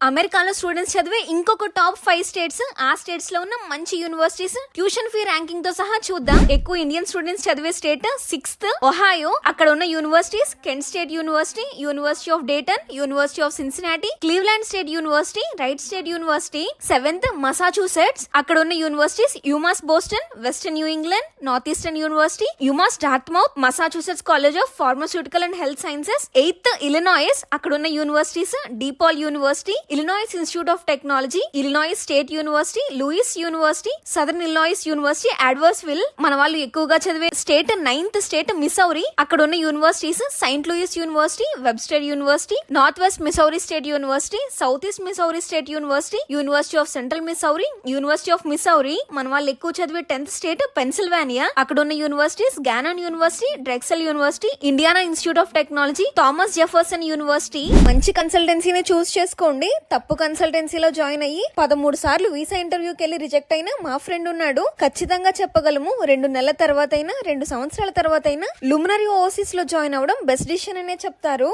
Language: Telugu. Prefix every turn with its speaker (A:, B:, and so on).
A: అమెరికాలో స్టూడెంట్స్ చదివే ఇంకొక టాప్ 5 స్టేట్స్, ఆ స్టేట్స్ లో ఉన్న మంచి యూనివర్సిటీస్ ట్యూషన్ ఫీ ర్యాంకింగ్ తో సహా చూద్దాం. ఎక్కువ ఇండియన్ స్టూడెంట్స్ చదివే స్టేట్ 6th ఒహాయో. అక్కడ ఉన్న universities Kent State University, University of Dayton, University of Cincinnati, Cleveland State University, Wright State University. 7th Massachusetts. అక్కడ ఉన్న universities UMass Boston, Western New England, North Eastern University, UMass Dartmouth, Massachusetts College of Pharmaceutical and Health Sciences. 8th Illinois. అక్కడ ఉన్న universities DePaul University, Illinois Institute of Technology, Illinois State University, Lewis University, Southern Illinois University, అడ్వర్స్విల్. మన వాళ్ళు ఎక్కువగా చదివే స్టేట్ 9th స్టేట్ మిసౌరీ. అక్కడ ఉన్న universities Saint Louis University, Webster University, North West Missouri State University, South East Missouri State University, University of Central Missouri, University of Missouri. మన వాళ్ళు ఎక్కువ చదివే 10th స్టేట్ పెన్సిల్వేనియా. అక్కడ ఉన్న universities Gannon University, Drexel University, Indiana Institute of Technology, Thomas Jefferson University. మంచి కన్సల్టెన్సీని చూస్ చేసుకోండి. తప్పు కన్సల్టెన్సీలో జాయిన్ అయ్యి 13 సార్లు వీసా ఇంటర్వ్యూకి వెళ్ళి రిజెక్ట్ అయిన మా ఫ్రెండ్ ఉన్నాడు. ఖచ్చితంగా చెప్పగలము, 2 నెలల తర్వాత అయినా 2 సంవత్సరాల తర్వాత అయినా లుమినరీ ఓవర్సీస్ లో జాయిన్ అవ్వడం బెస్ట్ డిసిషన్ అనే చెప్తారు.